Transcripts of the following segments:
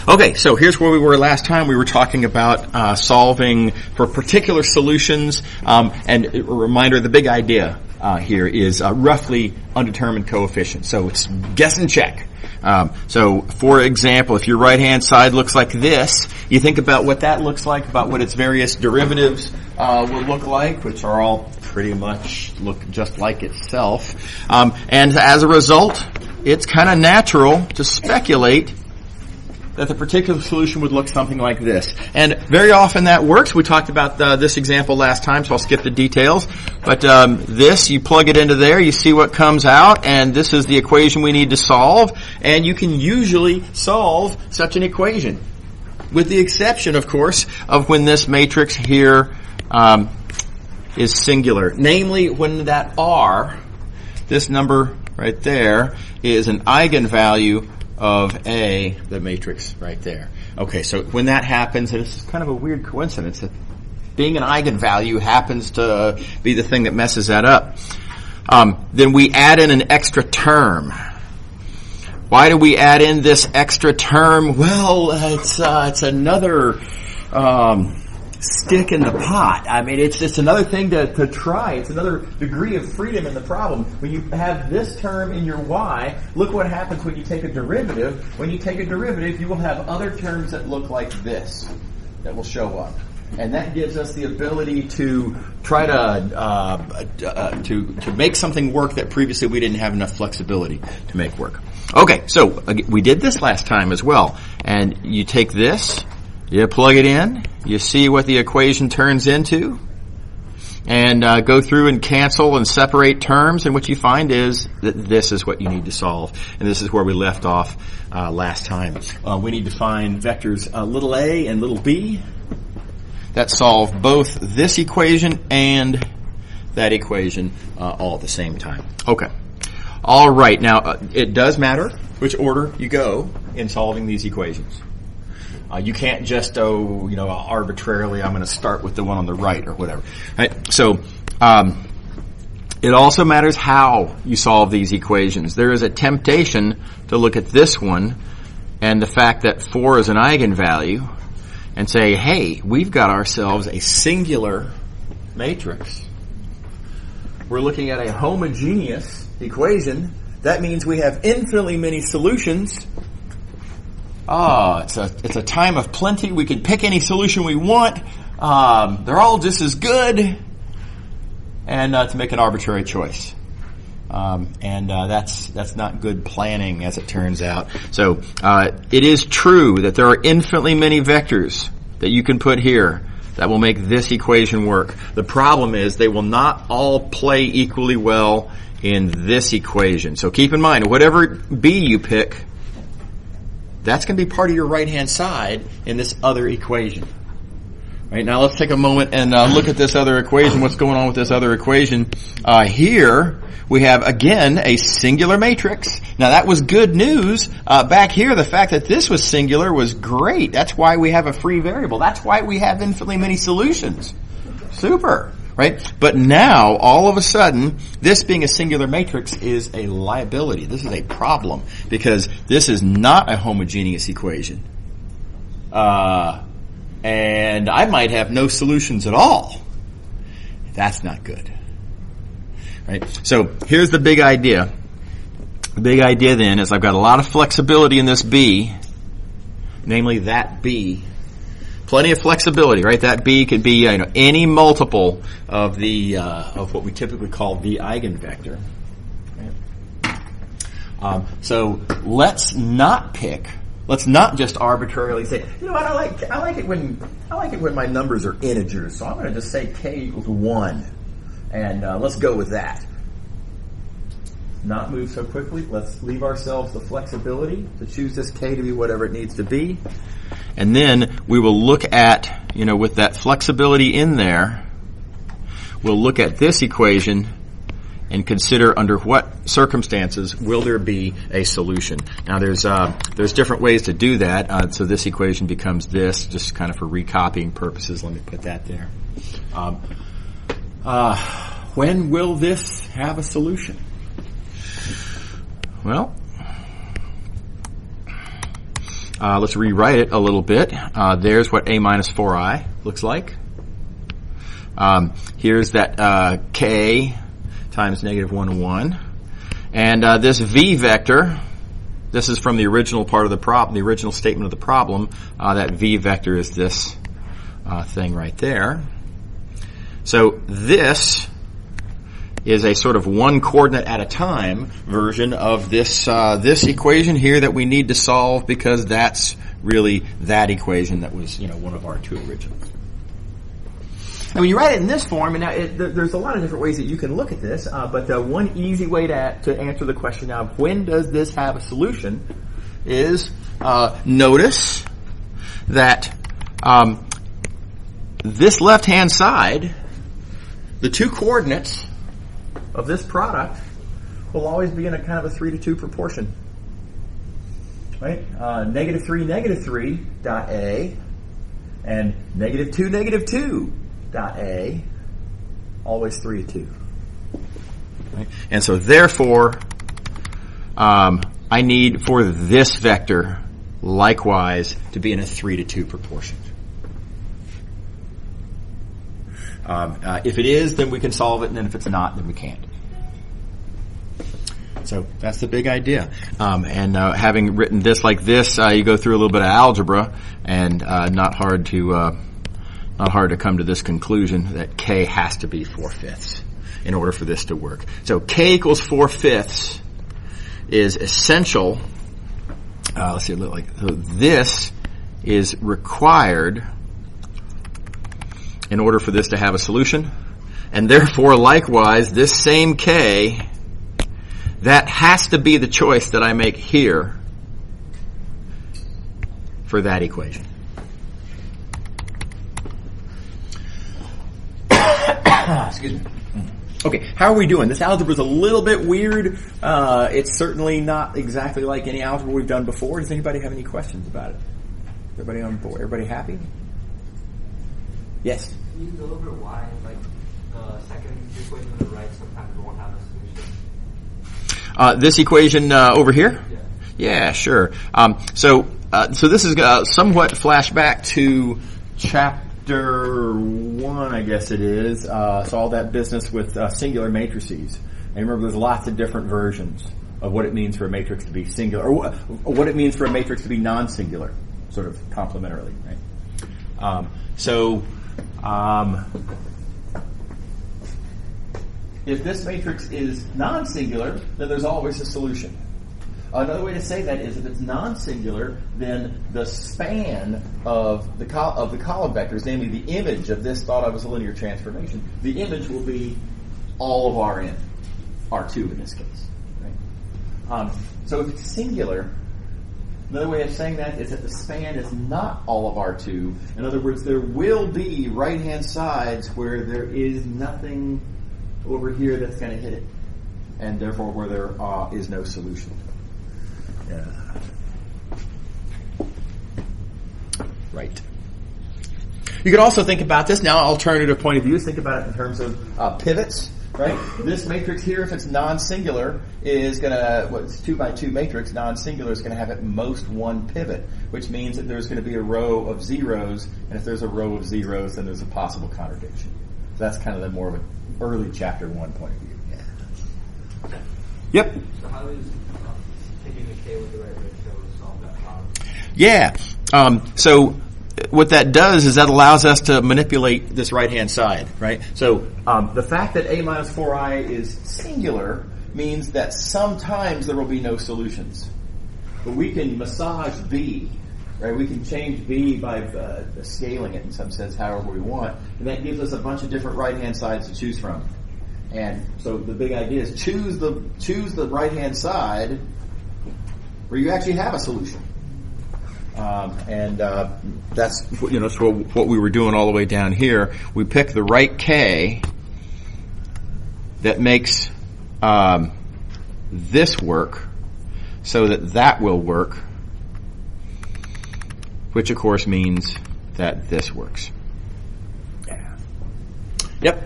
Okay, so here's where we were last time. We were talking about solving for particular solutions, and a reminder, the big idea here is roughly undetermined coefficient. So it's guess and check. So, for example, if your right-hand side looks like this, you think about what that looks like, about what its various derivatives will look like, which are all pretty much look just like itself. And as a result, it's kind of natural to speculate that the particular solution would look something like this. And very often that works. We talked about this example last time, so I'll skip the details. But this, you plug it into there, you see what comes out, and this is the equation we need to solve. And you can usually solve such an equation, with the exception, of course, of when this matrix here is singular. Namely, when that R, this number right there, is an eigenvalue of A, the matrix right there. Okay, so when that happens, and it's kind of a weird coincidence that being an eigenvalue happens to be the thing that messes that up. Then we add in an extra term. Why do we add in this extra term? Well, it's another stick in the pot. I mean, it's just another thing to try. It's another degree of freedom in the problem. When you have this term in your y, look what happens when you take a derivative. When you take a derivative, you will have other terms that look like this that will show up. And that gives us the ability to try to make something work that previously we didn't have enough flexibility to make work. Okay, so we did this last time as well. And you take this, you plug it in, you see what the equation turns into, and go through and cancel and separate terms, and what you find is that this is what you need to solve. And this is where we left off last time. We need to find vectors little a and little b that solve both this equation and that equation all at the same time. Okay. All right. Now, it does matter which order you go in solving these equations. You can't just, arbitrarily, I'm going to start with the one on the right or whatever. Right? So, it also matters how you solve these equations. There is a temptation to look at this one and the fact that 4 is an eigenvalue and say, hey, we've got ourselves a singular matrix. We're looking at a homogeneous equation. That means we have infinitely many solutions. It's a time of plenty. We can pick any solution we want. They're all just as good. And to make an arbitrary choice. That's not good planning, as it turns out. So it is true that there are infinitely many vectors that you can put here that will make this equation work. The problem is they will not all play equally well in this equation. So keep in mind, whatever B you pick, that's going to be part of your right-hand side in this other equation. Right, now let's take a moment and look at this other equation. What's going on with this other equation? Here we have, again, a singular matrix. Now that was good news. Back here, the fact that this was singular was great. That's why we have a free variable. That's why we have infinitely many solutions. Super. Right? But now, all of a sudden, this being a singular matrix is a liability. This is a problem because this is not a homogeneous equation. And I might have no solutions at all. That's not good. Right? So here's the big idea. The big idea then is I've got a lot of flexibility in this B, namely that B. Plenty of flexibility, right? That B could be any multiple of the of what we typically call the eigenvector. Right? So let's not just arbitrarily say, what, I like it when my numbers are integers. So I'm going to just say k equals 1, and let's go with that. Not move so quickly. Let's leave ourselves the flexibility to choose this k to be whatever it needs to be. And then we will look at, with that flexibility in there, we'll look at this equation and consider under what circumstances will there be a solution. Now there's different ways to do that. So this equation becomes this, just kind of for recopying purposes. Let me put that there. When will this have a solution? Well, let's rewrite it a little bit. There's what a minus 4i looks like. Here's that k times negative 1, 1. And this v vector, this is from the original part of the problem, the original statement of the problem. That v vector is this thing right there. So this is a sort of one coordinate at a time version of this this equation here that we need to solve, because that's really that equation that was, one of our two originals. And when you write it in this form, and now there's a lot of different ways that you can look at this, but one easy way to answer the question now, when does this have a solution, is notice that this left-hand side, the two coordinates of this product will always be in a kind of a 3-to-2 proportion. Right? -3, -3 dot A, and -2, -2 dot A, always 3-to-2. Right? And so therefore, I need for this vector likewise to be in a 3-to-2 proportion. If it is, then we can solve it, and then if it's not, then we can't. So that's the big idea. And having written this like this, you go through a little bit of algebra, and not hard to come to this conclusion that k has to be 4/5 in order for this to work. So k equals 4/5 is essential. Let's see, so this is required in order for this to have a solution, and therefore likewise this same k, that has to be the choice that I make here for that equation. Excuse me. Okay, how are we doing? This algebra is a little bit weird. It's certainly not exactly like any algebra we've done before. Does anybody have any questions about it? Everybody on board? Everybody happy? Yes? Can you go over why, the second equation on the right sometimes won't have a solution? This equation over here? Yeah. Yeah, sure. So this is somewhat flashback to chapter 1, I guess it is. So all that business with singular matrices. And remember, there's lots of different versions of what it means for a matrix to be singular, or what it means for a matrix to be non-singular, sort of complementarily, right? If this matrix is non-singular, then there's always a solution. Another way to say that is, if it's non-singular, then the span of the column vectors, namely the image of this thought of as a linear transformation, the image will be all of Rn, R2 in this case. Right? So if it's singular, another way of saying that is that the span is not all of R2. In other words, there will be right-hand sides where there is nothing over here that's going to hit it, and therefore where there is no solution. Yeah. Right. You can also think about this now, alternative point of view, think about it in terms of pivots. Right? This matrix here, if it's non-singular, is going to, it's 2 by 2 matrix, non-singular is going to have at most one pivot, which means that there's going to be a row of zeros, and if there's a row of zeros, then there's a possible contradiction. So that's kind of the more of an early chapter 1 point of view. Yeah. Yep? So how is taking the k with the right ratio solve that problem? Yeah. So what that does is that allows us to manipulate this right-hand side, right? So the fact that a minus 4i is singular means that sometimes there will be no solutions. But we can massage b, right? We can change b by scaling it in some sense however we want, and that gives us a bunch of different right-hand sides to choose from. And so the big idea is choose the right-hand side where you actually have a solution. That's what we were doing all the way down here. We pick the right k that makes this work so that will work, which of course means that this works. Yeah. Yep.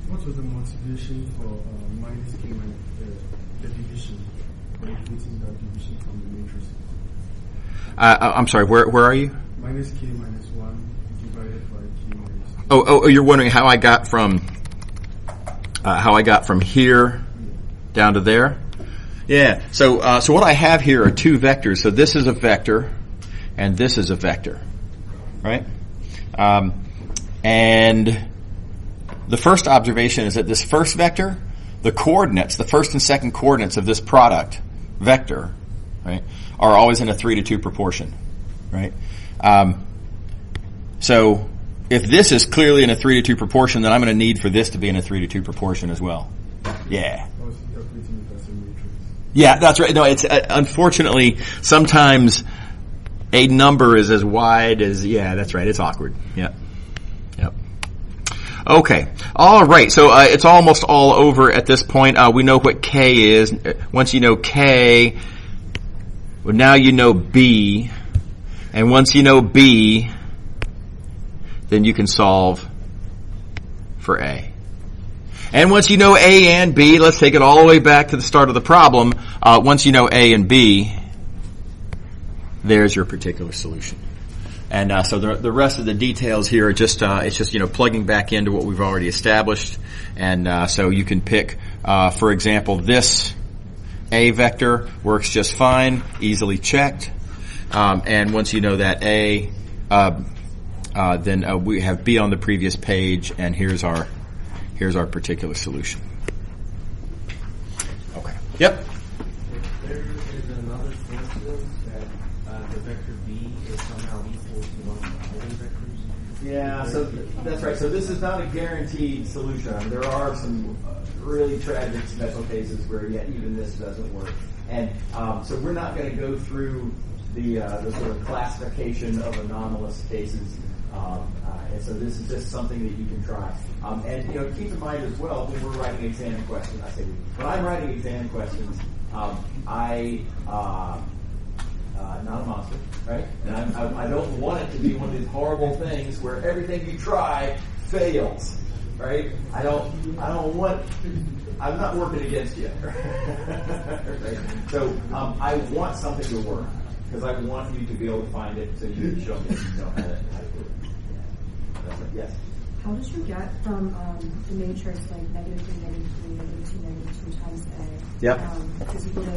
What was the motivation for minus k minus the division, when putting that division from the matrix? I'm sorry, where are you? Minus k minus 1 divided by k minus 2. Oh, you're wondering how I got from here down to there? Yeah. So what I have here are two vectors. So this is a vector, and this is a vector, right? And the first observation is that this first vector, the coordinates, the first and second coordinates of this product vector, right, are always in a 3-to-2 proportion, right? So if this is clearly in a 3-to-2 proportion, then I'm going to need for this to be in a 3-to-2 proportion as well. Yeah. Yeah, that's right. No, it's unfortunately sometimes a number is as wide as, yeah, that's right. It's awkward. Yep. Okay. All right. So it's almost all over at this point. We know what K is. Once you know K, well, now you know B. And once you know B, then you can solve for A. And once you know A and B, let's take it all the way back to the start of the problem. Once you know A and B, there's your particular solution. And so the rest of the details here are just it's just plugging back into what we've already established. And so you can pick, for example, this A vector works just fine, easily checked. And once you know that A, then we have B on the previous page, and here's our particular solution. Okay. Yep. There is another coincidence that the vector B is somehow equal to one of the other vectors. Yeah, so that's right. So this is not a guaranteed solution. I mean, there are some really tragic special cases where even this doesn't work. And so we're not going to go through the sort of classification of anomalous cases. And so this is just something that you can try. And keep in mind as well when we're writing exam questions. When I'm writing exam questions, not a monster, right? And I don't want it to be one of these horrible things where everything you try fails, right? I'm not working against you, right? So I want something to work because I want you to be able to find it so you can show me how to do it. Yes. How did you get from the matrix like -3, -3, -2, -2 times A? Yep. Because you go to the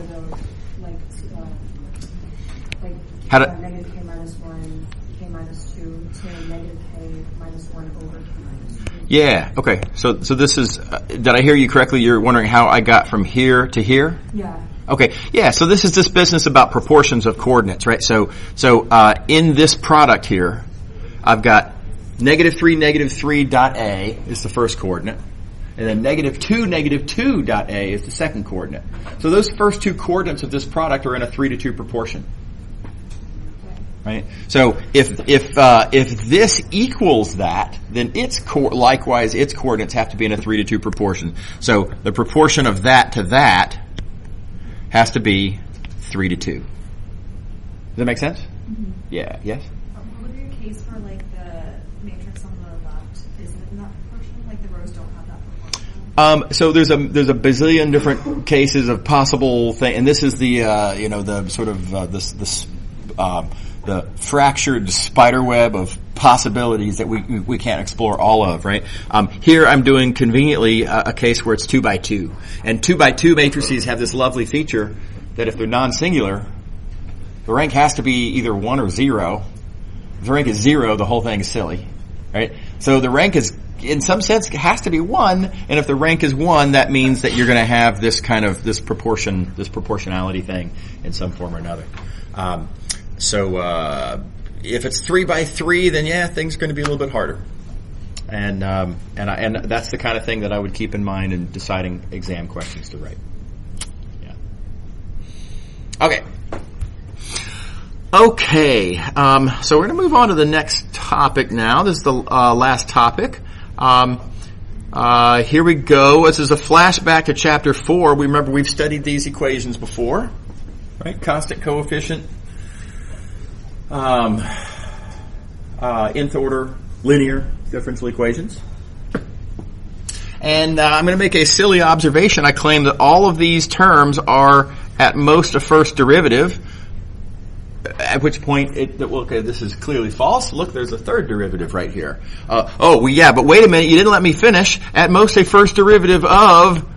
How to, negative k minus 1, k minus 2 to negative k minus 1 over k minus 2. Yeah. Okay. So this is. Did I hear you correctly? You're wondering how I got from here to here? Yeah. Okay. Yeah. So this is this business about proportions of coordinates, right? So in this product here, I've got -3 dot A is the first coordinate, and then -2 dot A is the second coordinate. So those first two coordinates of this product are in a 3-to-2 proportion. Right. So if this equals that, then likewise its coordinates have to be in a 3-to-2 proportion. So the proportion of that to that has to be 3-to-2. Does that make sense? Mm-hmm. Yeah. Yes. What would be your case for like the matrix on the left isn't in that proportion? Like the rows don't have that proportion? So there's a bazillion different cases of possible thing, and this is the the sort of the fractured spider web of possibilities that we can't explore all of, right? Here I'm doing conveniently a case where it's 2x2. And 2x2 matrices have this lovely feature that if they're non-singular, the rank has to be either 1 or 0. If the rank is 0, the whole thing is silly, right? So the rank is, in some sense, has to be 1, and if the rank is 1, that means that you're going to have this kind of, this proportionality thing in some form or another. So if it's 3x3, then yeah, things are going to be a little bit harder, and that's the kind of thing that I would keep in mind in deciding exam questions to write. Yeah. Okay. So we're going to move on to the next topic now. This is the last topic. Here we go. This is a flashback to chapter 4. We remember we've studied these equations before, right? Constant coefficient. Nth order linear differential equations. And I'm going to make a silly observation. I claim that all of these terms are at most a first derivative. at which point, okay, this is clearly false. Look, there's a third derivative right here. But wait a minute, you didn't let me finish. At most, a first derivative of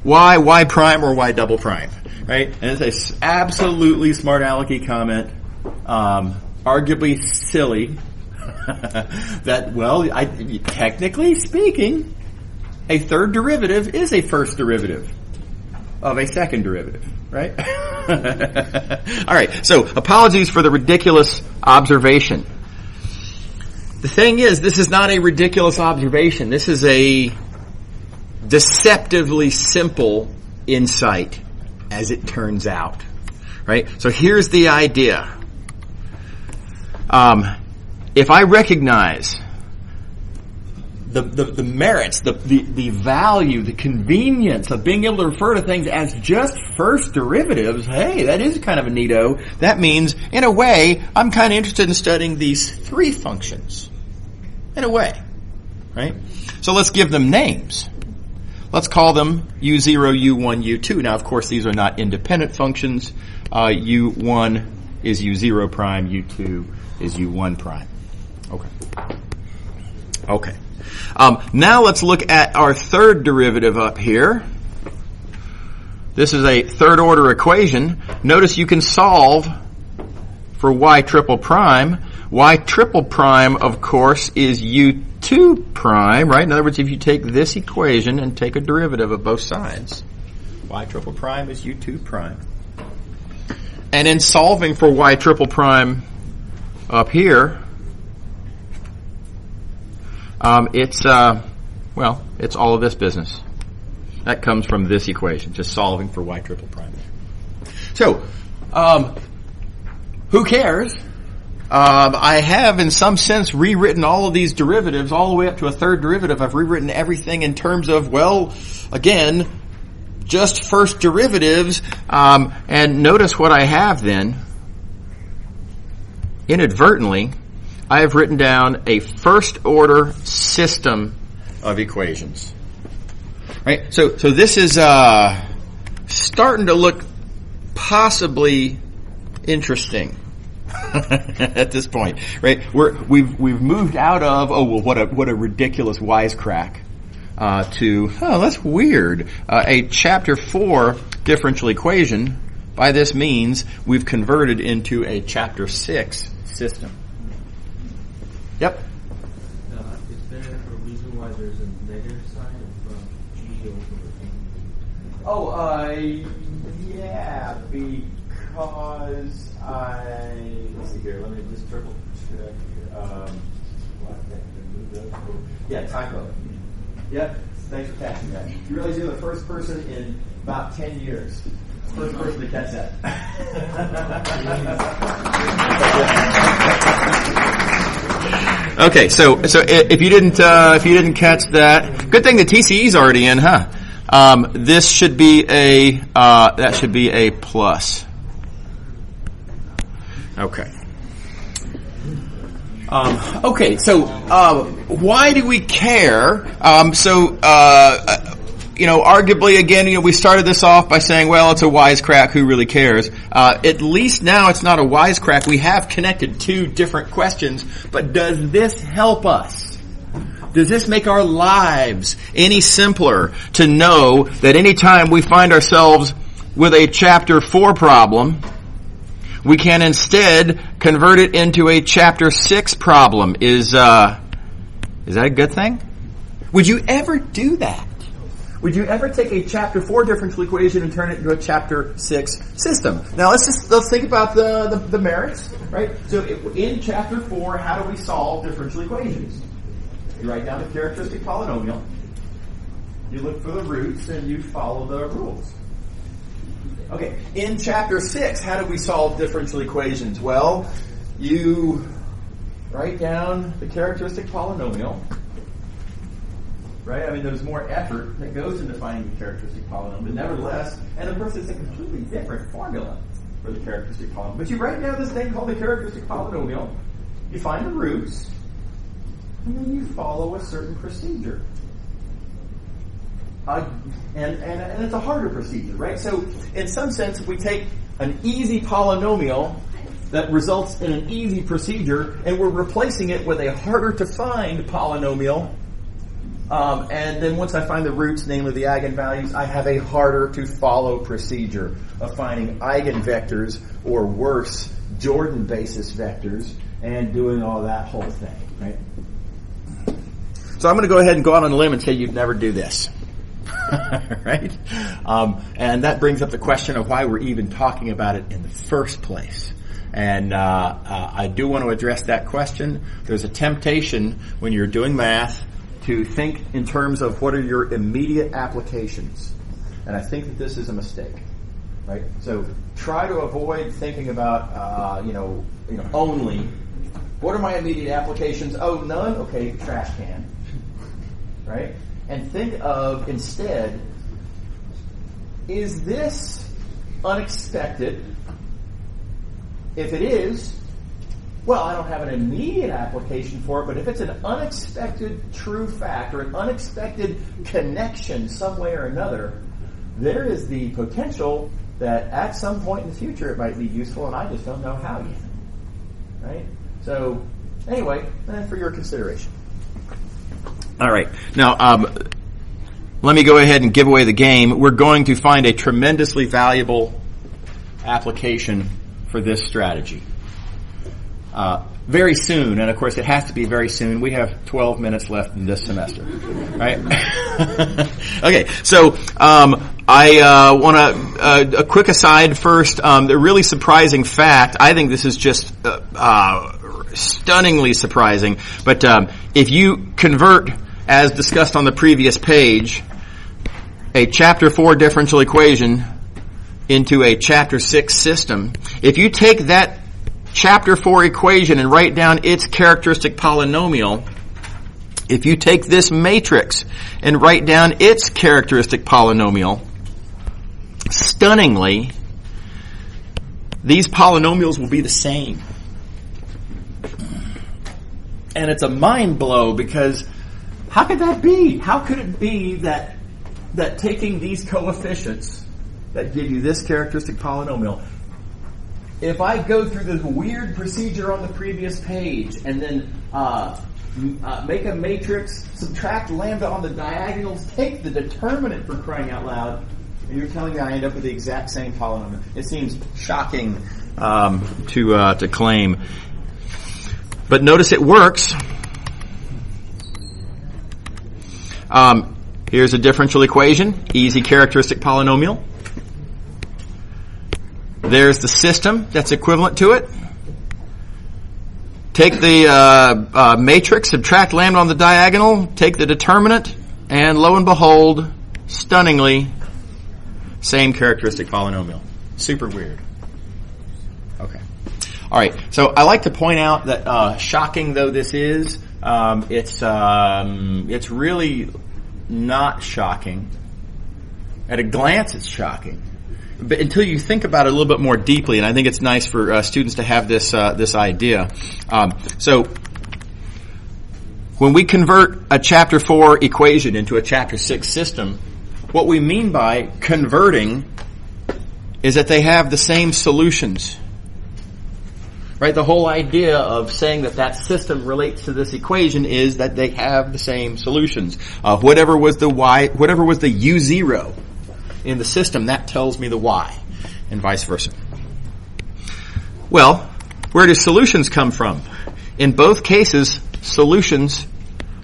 y prime, or y double prime, right? And it's a absolutely smart alecky comment, arguably silly, that, well, technically speaking, a third derivative is a first derivative of a second derivative, right? All right, so apologies for the ridiculous observation. The thing is, this is not a ridiculous observation. This is a deceptively simple insight, as it turns out, right? So here's the idea. If I recognize the merits, the value, the convenience of being able to refer to things as just first derivatives, hey, that is kind of a neato. That means, in a way, I'm kind of interested in studying these three functions. In a way, right? So let's give them names. Let's call them U0, U1, U2. Now, of course, these are not independent functions. U1 is U0 prime, U2 is U1 prime. Okay. Now let's look at our third derivative up here. This is a third order equation. Notice you can solve for y triple prime. Y triple prime, of course, is U2 prime, right? In other words, if you take this equation and take a derivative of both sides, y triple prime is U2 prime. And in solving for y triple prime up here, it's all of this business. That comes from this equation, just solving for y triple prime. So, who cares? I have, in some sense, rewritten all of these derivatives all the way up to a third derivative. I've rewritten everything in terms of, well, again, just first derivatives. And notice what I have then. Inadvertently, I have written down a first-order system of equations. Right? So this is starting to look possibly interesting at this point, right? We've moved out of what a ridiculous wisecrack to that's weird. A chapter 4 differential equation. By this means, we've converted into a chapter 6 system. Yep. Is there a reason why there's a negative sign of G over A? Yeah, because let's see here, let me just triple check. Typo. Yep, thanks for catching that. You realize you're the first person in about 10 years. First person to catch that. Okay, so if you didn't catch that, good thing the TCE's already in, huh? This should be that should be a plus. Okay. So why do we care? Arguably, again, we started this off by saying, well, it's a wisecrack, who really cares? At least now it's not a wisecrack. We have connected two different questions, but does this help us? Does this make our lives any simpler to know that anytime we find ourselves with a chapter 4 problem, we can instead convert it into a chapter 6 problem? Is that a good thing? Would you ever do that? Would you ever take a chapter 4 differential equation and turn it into a chapter 6 system? Now let's think about the merits, right? So in chapter 4, how do we solve differential equations? You write down the characteristic polynomial, you look for the roots, and you follow the rules. Okay, in chapter 6, how do we solve differential equations? Well, you write down the characteristic polynomial. Right? I mean, there's more effort that goes into finding the characteristic polynomial, but nevertheless, and of course, it's a completely different formula for the characteristic polynomial. But you write down this thing called the characteristic polynomial, you find the roots, and then you follow a certain procedure. And it's a harder procedure, right? So, in some sense, if we take an easy polynomial that results in an easy procedure, and we're replacing it with a harder to find polynomial. And then once I find the roots, namely the eigenvalues, I have a harder to follow procedure of finding eigenvectors, or worse, Jordan basis vectors, and doing all that whole thing, right? So I'm going to go ahead and go out on a limb and say you'd never do this. Right? And that brings up the question of why we're even talking about it in the first place. And I do want to address that question. There's a temptation when you're doing math to think in terms of what are your immediate applications. And I think that this is a mistake. Right? So try to avoid thinking about, only, what are my immediate applications? Oh, none? Okay, trash can. Right? And think of, instead, is this unexpected? If it is, well, I don't have an immediate application for it, but if it's an unexpected true fact or an unexpected connection some way or another, there is the potential that at some point in the future it might be useful, and I just don't know how yet. Right? So, anyway, for your consideration. All right. Now, let me go ahead and give away the game. We're going to find a tremendously valuable application for this strategy very soon. And, of course, it has to be very soon. We have 12 minutes left in this semester. Right? Okay. So I want to a quick aside first. The really surprising fact, I think this is just stunningly surprising, but if you convert, as discussed on the previous page, a Chapter 4 differential equation into a Chapter 6 system, if you take that Chapter 4 equation and write down its characteristic polynomial, if you take this matrix and write down its characteristic polynomial, stunningly, these polynomials will be the same. And it's a mind blow, because how could that be? How could it be that taking these coefficients that give you this characteristic polynomial, if I go through this weird procedure on the previous page and then make a matrix, subtract lambda on the diagonals, take the determinant, for crying out loud, and you're telling me I end up with the exact same polynomial? It seems shocking to claim. But notice it works. Here's a differential equation, easy characteristic polynomial. There's the system that's equivalent to it. Take the matrix, subtract lambda on the diagonal, take the determinant, and lo and behold, stunningly, same characteristic polynomial. Super weird. Okay. All right. So I like to point out that shocking though this is, it's really not shocking. At a glance, it's shocking, but until you think about it a little bit more deeply, and I think it's nice for students to have this idea. So when we convert a Chapter 4 equation into a Chapter 6 system, what we mean by converting is that they have the same solutions. Right? The whole idea of saying that system relates to this equation is that they have the same solutions. Whatever was the U0 in the system, that tells me the Y, and vice versa. Well, where do solutions come from? In both cases, solutions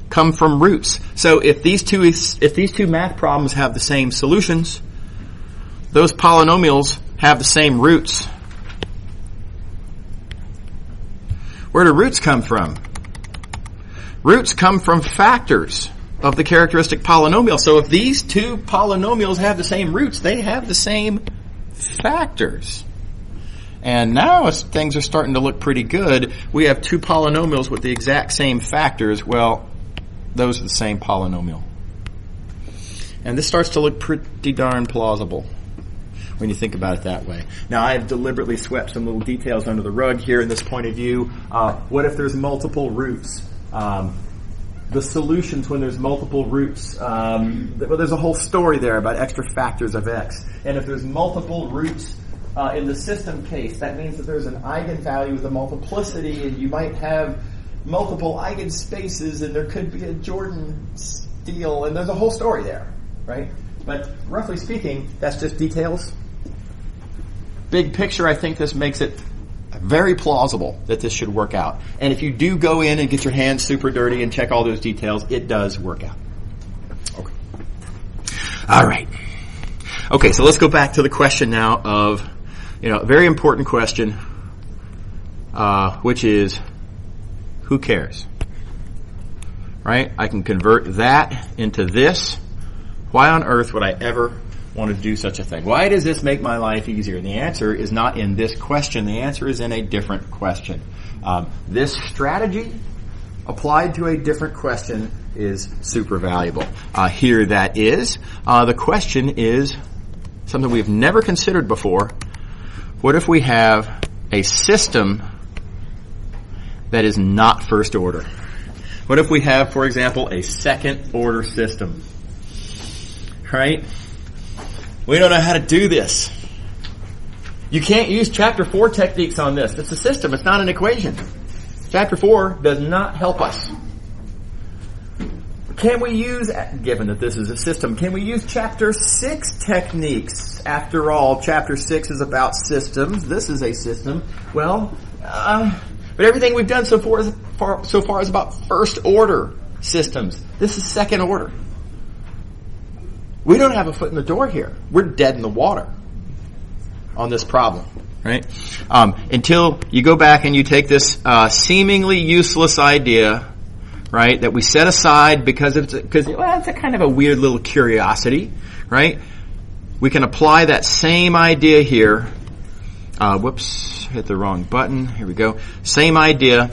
come from roots. So if these two math problems have the same solutions, those polynomials have the same roots. Where do roots come from? Roots come from factors of the characteristic polynomial. So if these two polynomials have the same roots, they have the same factors. And now as things are starting to look pretty good, we have two polynomials with the exact same factors. Well, those are the same polynomial. And this starts to look pretty darn plausible when you think about it that way. Now, I've deliberately swept some little details under the rug here in this point of view. What if there's multiple roots? The solutions when there's multiple roots. Well, there's a whole story there about extra factors of x. And if there's multiple roots in the system case, that means that there's an eigenvalue with a multiplicity, and you might have multiple eigenspaces, and there could be a Jordan steal, and there's a whole story there, right? But roughly speaking, that's just details. Big picture, I think this makes it very plausible that this should work out. And if you do go in and get your hands super dirty and check all those details, it does work out. Okay. All right. Okay, so let's go back to the question now of, a very important question, which is, who cares? Right? I can convert that into this. Why on earth would I ever want to do such a thing? Why does this make my life easier? And the answer is not in this question. The answer is in a different question. This strategy applied to a different question is super valuable. Here that is. The question is something we've never considered before. What if we have a system that is not first order? What if we have, for example, a second order system? Right? We don't know how to do this. You can't use Chapter 4 techniques on this. It's a system. It's not an equation. Chapter 4 does not help us. Can we use, given that this is a system, can we use Chapter 6 techniques? After all, Chapter 6 is about systems. This is a system. Well, but everything we've done so far is about first order systems. This is second order. We don't have a foot in the door here. We're dead in the water on this problem, right? Until you go back and you take this seemingly useless idea, right, that we set aside because it's a kind of a weird little curiosity, right? We can apply that same idea here. Whoops, hit the wrong button. Here we go. Same idea.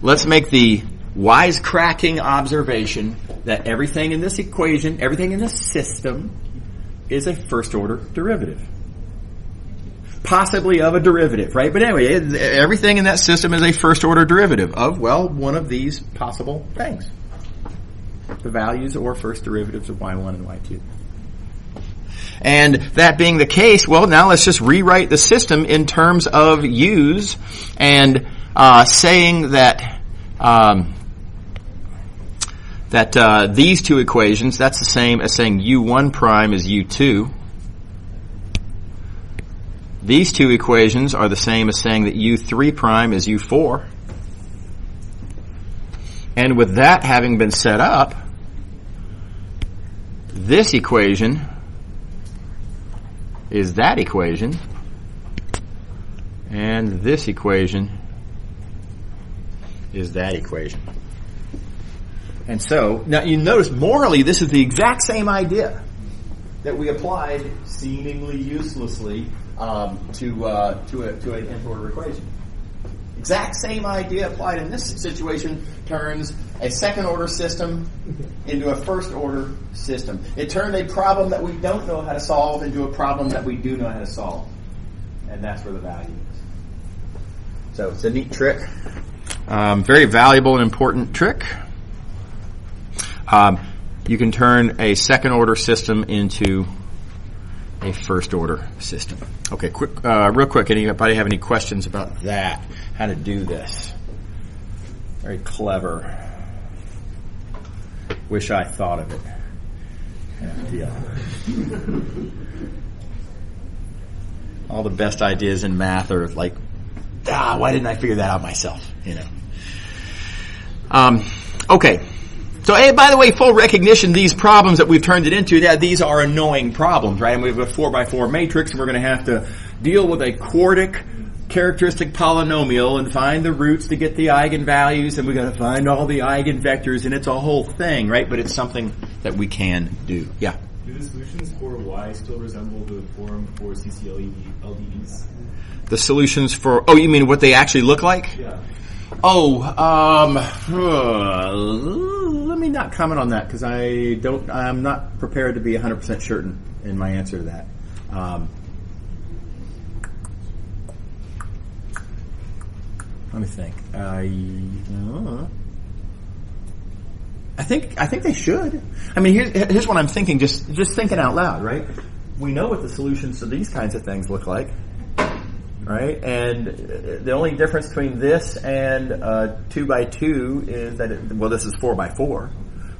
Let's make the wisecracking observation that everything in this equation, everything in this system, is a first-order derivative. Possibly of a derivative, right? But anyway, everything in that system is a first-order derivative of, one of these possible things. The values or first derivatives of y1 and y2. And that being the case, now let's just rewrite the system in terms of u's and saying that these two equations, that's the same as saying u1 prime is u2. These two equations are the same as saying that u3 prime is u4. And with that having been set up, this equation is that equation, and this equation is that equation. And so, now you notice morally this is the exact same idea that we applied seemingly uselessly to an nth order equation. Exact same idea applied in this situation turns a second order system into a first order system. It turned a problem that we don't know how to solve into a problem that we do know how to solve. And that's where the value is. So it's a neat trick. Very valuable and important trick. You can turn a second order system into a first order system. Okay, real quick, anybody have any questions about that? How to do this? Very clever. Wish I thought of it. Yeah. All the best ideas in math are like, why didn't I figure that out myself? Okay. So, hey, by the way, full recognition, these problems that we've turned it into, these are annoying problems, right? And we have a 4x4 matrix, and we're going to have to deal with a quartic characteristic polynomial and find the roots to get the eigenvalues, and we've got to find all the eigenvectors, and it's a whole thing, right? But it's something that we can do. Yeah? Do the solutions for y still resemble the form for CCLDEs? The solutions for, you mean what they actually look like? Yeah. Let me not comment on that because I'm not prepared to be 100% certain in my answer to that. Let me think. I think they should. I mean, here's what I'm thinking. Just thinking out loud, right? We know what the solutions to these kinds of things look like. right? And the only difference between this and 2x2 is that this is 4x4,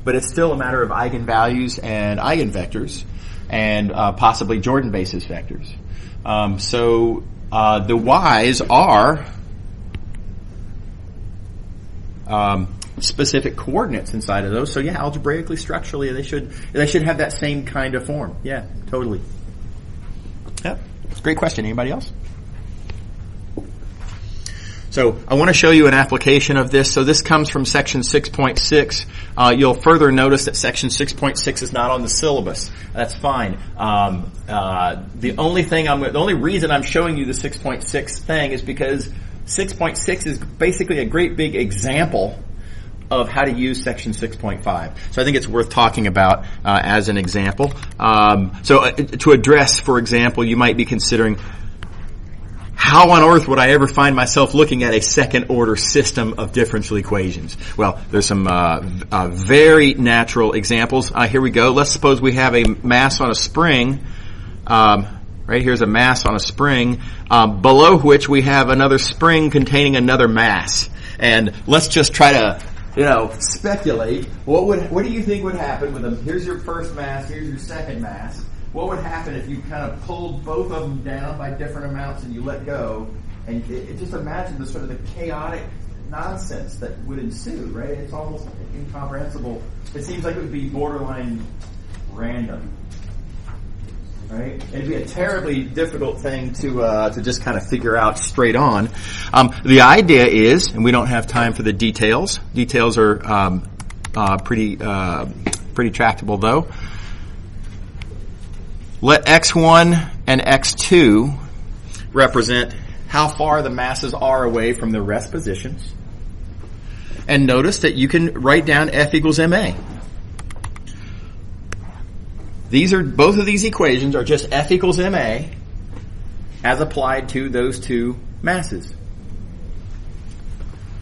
but it's still a matter of eigenvalues and eigenvectors, and possibly Jordan basis vectors. So the y's are specific coordinates inside of those. So yeah, algebraically, structurally, they should have that same kind of form. Yeah, totally. Yep. Great question. Anybody else? So I want to show you an application of this. So this comes from section 6.6. You'll further notice that section 6.6 is not on the syllabus. That's fine. The only reason I'm showing you the 6.6 thing is because 6.6 is basically a great big example of how to use section 6.5. So I think it's worth talking about as an example. To address, for example, you might be considering, how on earth would I ever find myself looking at a second order system of differential equations? Well, there's some very natural examples. Here we go. Let's suppose we have a mass on a spring. Right here's a mass on a spring, below which we have another spring containing another mass. And let's just try to, speculate. What do you think would happen with them? Here's your first mass, here's your second mass. What would happen if you kind of pulled both of them down by different amounts and you let go? And just imagine the sort of the chaotic nonsense that would ensue, right? It's almost incomprehensible. It seems like it would be borderline random, right? It'd be a terribly difficult thing to just kind of figure out straight on. The idea is, and we don't have time for the details. Details are pretty tractable though. Let x1 and x2 represent how far the masses are away from their rest positions. And notice that you can write down F equals ma. Both of these equations are just F equals ma as applied to those two masses.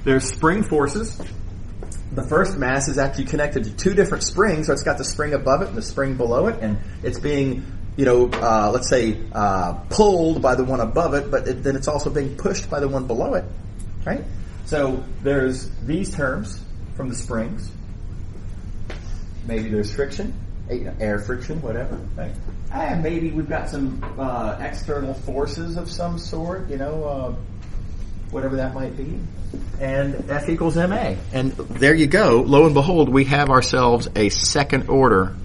There's spring forces. The first mass is actually connected to two different springs, so it's got the spring above it and the spring below it, and it's being, let's say, pulled by the one above it, but then it's also being pushed by the one below it, right? So there's these terms from the springs. Maybe there's friction, air friction, whatever, right? And maybe we've got some external forces of some sort, whatever that might be. And F equals ma. And there you go. Lo and behold, we have ourselves a second order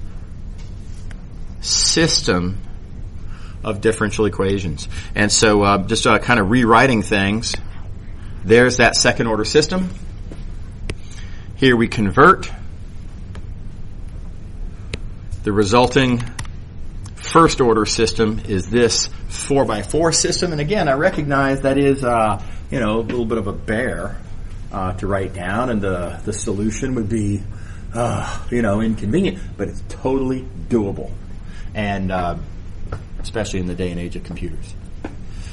system of differential equations. And so just kind of rewriting things, there's that second order system. Here we convert. The resulting first order system is this 4x4 system. And again, I recognize that is a little bit of a bear to write down, and the solution would be inconvenient, but it's totally doable, and especially in the day and age of computers.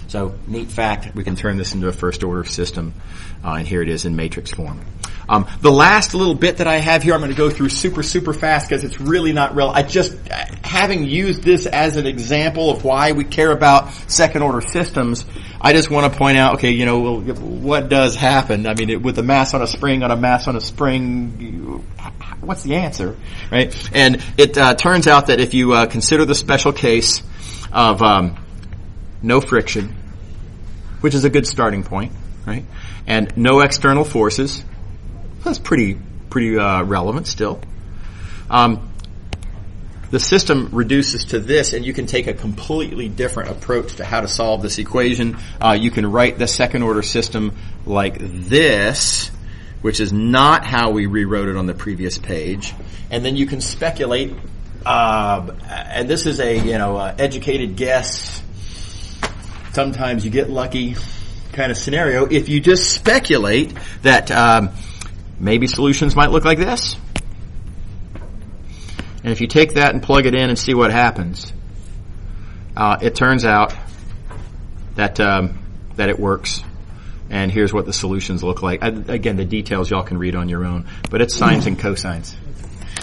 So, neat fact, we can turn this into a first order system, and here it is in matrix form. The last little bit that I have here, I'm going to go through super fast because it's really not real. Having used this as an example of why we care about second order systems, I just want to point out, what does happen? I mean, with a mass on a spring on a mass on a spring, what's the answer, right? And it turns out that if you consider the special case of no friction, which is a good starting point, right? And no external forces, that's pretty relevant still. The system reduces to this, and you can take a completely different approach to how to solve this equation. You can write the second order system like this, which is not how we rewrote it on the previous page. And then you can speculate, and this is a educated guess. Sometimes you get lucky kind of scenario. If you just speculate that maybe solutions might look like this. And if you take that and plug it in and see what happens, it turns out that it works. And here's what the solutions look like. Again, the details y'all can read on your own. But it's sines and cosines.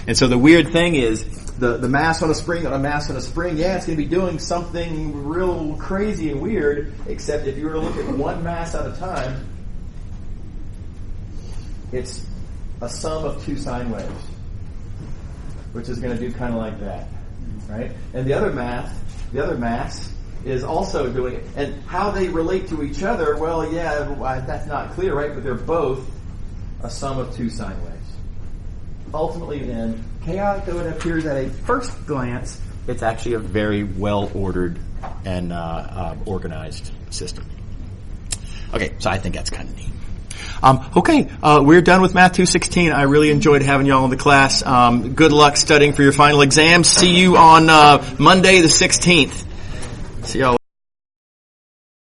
And so the weird thing is, the mass on a spring on a mass on a spring, yeah, it's going to be doing something real crazy and weird, except if you were to look at one mass at a time, it's a sum of two sine waves, which is going to do kind of like that, right? And the other mass is also doing it. And how they relate to each other, well, yeah, that's not clear, right? But they're both a sum of two sine waves. Ultimately, then, chaotic though it appears at a first glance, it's actually a very well-ordered and organized system. Okay, so I think that's kind of neat. We're done with Math 216. I really enjoyed having y'all in the class. Good luck studying for your final exams. See you on Monday the 16th. See y'all.